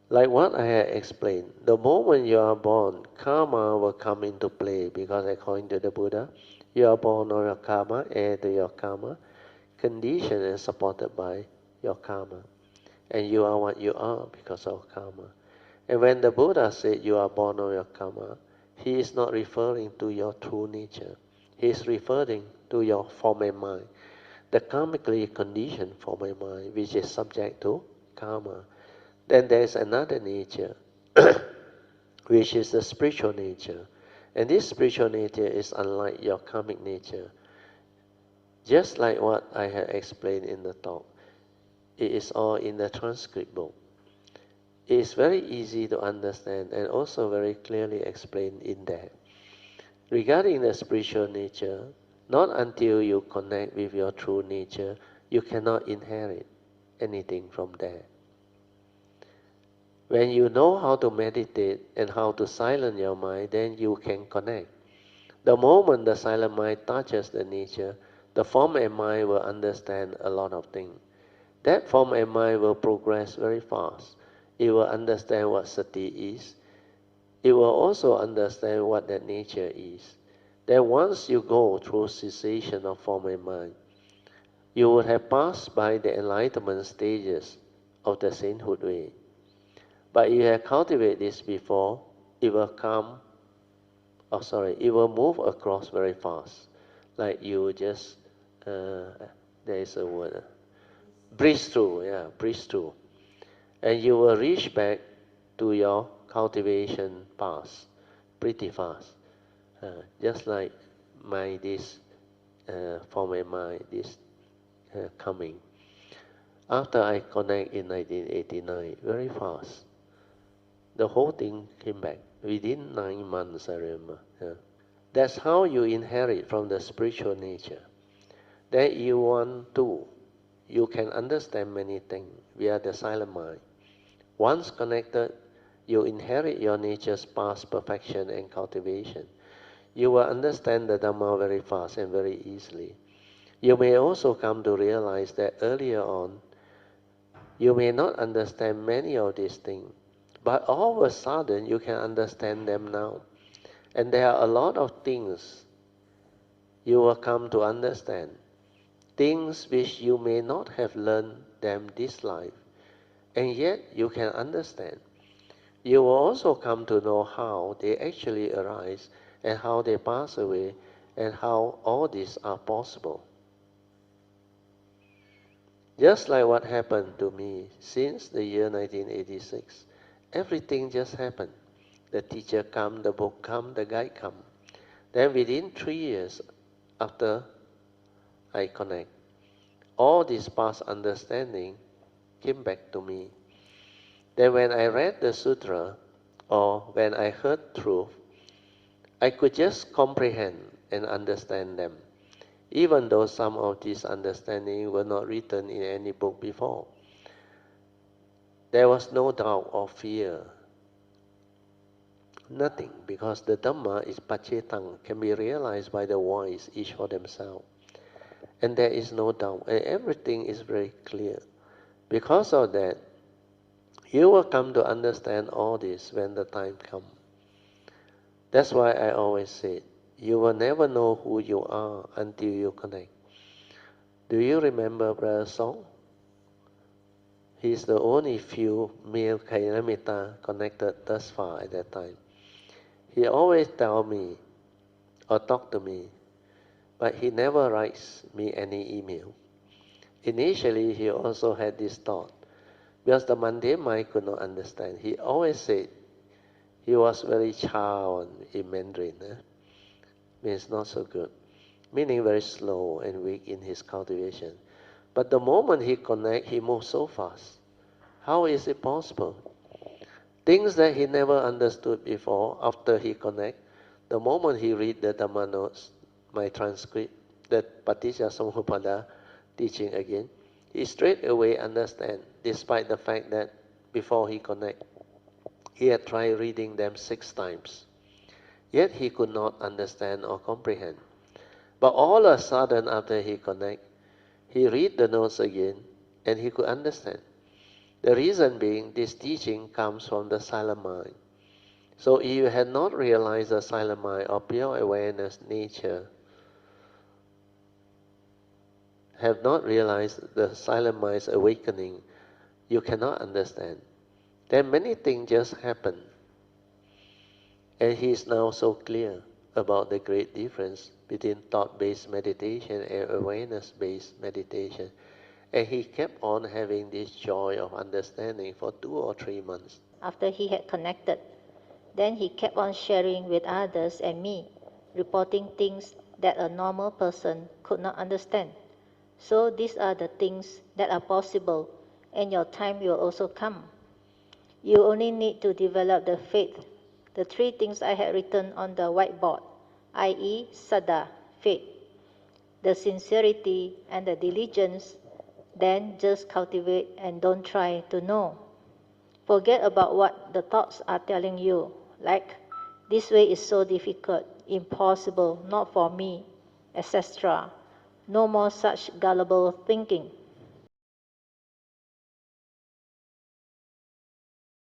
Like what I had explained, the moment you are born, karma will come into play because according to the Buddha, you are born on your karma, heir to your karma, conditioned and supported by your karma. And you are what you are because of karma. And when the Buddha said you are born on your karma, he is not referring to your true nature. He is referring to your form and mind, the karmically conditioned form and mind, which is subject to karma. Then there is another nature, which is the spiritual nature. And this spiritual nature is unlike your karmic nature. Just like what I had explained in the talk, it is all in the transcript book. It is very easy to understand and also very clearly explained in there. Regarding the spiritual nature, not until you connect with your true nature, you cannot inherit anything from there. When you know how to meditate and how to silence your mind, then you can connect. The moment the silent mind touches the nature, the form and mind will understand a lot of things. That form and mind will progress very fast. It will understand what sati is. It will also understand what that nature is. Then once you go through cessation of form and mind, you would have passed by the enlightenment stages of the sainthood way. But you have cultivated this before, it will come, it will move across very fast. Like you just, there is a word, breeze through, breeze through. And you will reach back to your cultivation path pretty fast. Just like this for my mind, this coming. After I connect in 1989, very fast, the whole thing came back within 9 months. I remember. That's how you inherit from the spiritual nature. That you want to, you can understand many things via the silent mind. Once connected, you inherit your nature's past perfection and cultivation. You will understand the Dhamma very fast and very easily. You may also come to realize that earlier on, you may not understand many of these things, but all of a sudden you can understand them now. And there are a lot of things you will come to understand, things which you may not have learned them this life, and yet you can understand. You will also come to know how they actually arise and how they pass away and how all these are possible. Just like what happened to me since the year 1986. Everything just happened. The teacher come, the book come, the guide come. Then within 3 years after I connect, all this past understanding came back to me. Then when I read the sutra or when I heard truth, I could just comprehend and understand them, even though some of these understandings were not written in any book before. There was no doubt or fear. Nothing, because the Dhamma is pacetang, can be realized by the wise, each for themselves. And there is no doubt, and everything is very clear. Because of that, you will come to understand all this when the time comes. That's why I always say, you will never know who you are until you connect. Do you remember Brother Song? He's the only few male Kainamita connected thus far at that time. He always tell me or talk to me, but he never writes me any email. Initially, he also had this thought, because the mundane mind could not understand. He always said he was very child in Mandarin. Means not so good. Meaning very slow and weak in his cultivation. But the moment he connect, he moves so fast. How is it possible? Things that he never understood before, after he connect, the moment he read the Dhamma notes, my transcript, the Paticca teaching again, he straight away understand, despite the fact that before he connect, he had tried reading them 6 times. Yet he could not understand or comprehend. But all of a sudden, after he connect, he read the notes again, and he could understand. The reason being, this teaching comes from the silent mind. So if you had not realized the silent mind or pure awareness nature, have not realized the silent mind's awakening, you cannot understand. Then many things just happen. And he is now so clear about the great difference between thought-based meditation and awareness-based meditation. And he kept on having this joy of understanding for 2 or 3 months. After he had connected, then he kept on sharing with others and me, reporting things that a normal person could not understand. So these are the things that are possible, and your time will also come. You only need to develop the faith, the 3 things I had written on the whiteboard, i.e. Saddha, faith, the sincerity and the diligence, then just cultivate and don't try to know. Forget about what the thoughts are telling you, like, this way is so difficult, impossible, not for me, etc. No more such gullible thinking.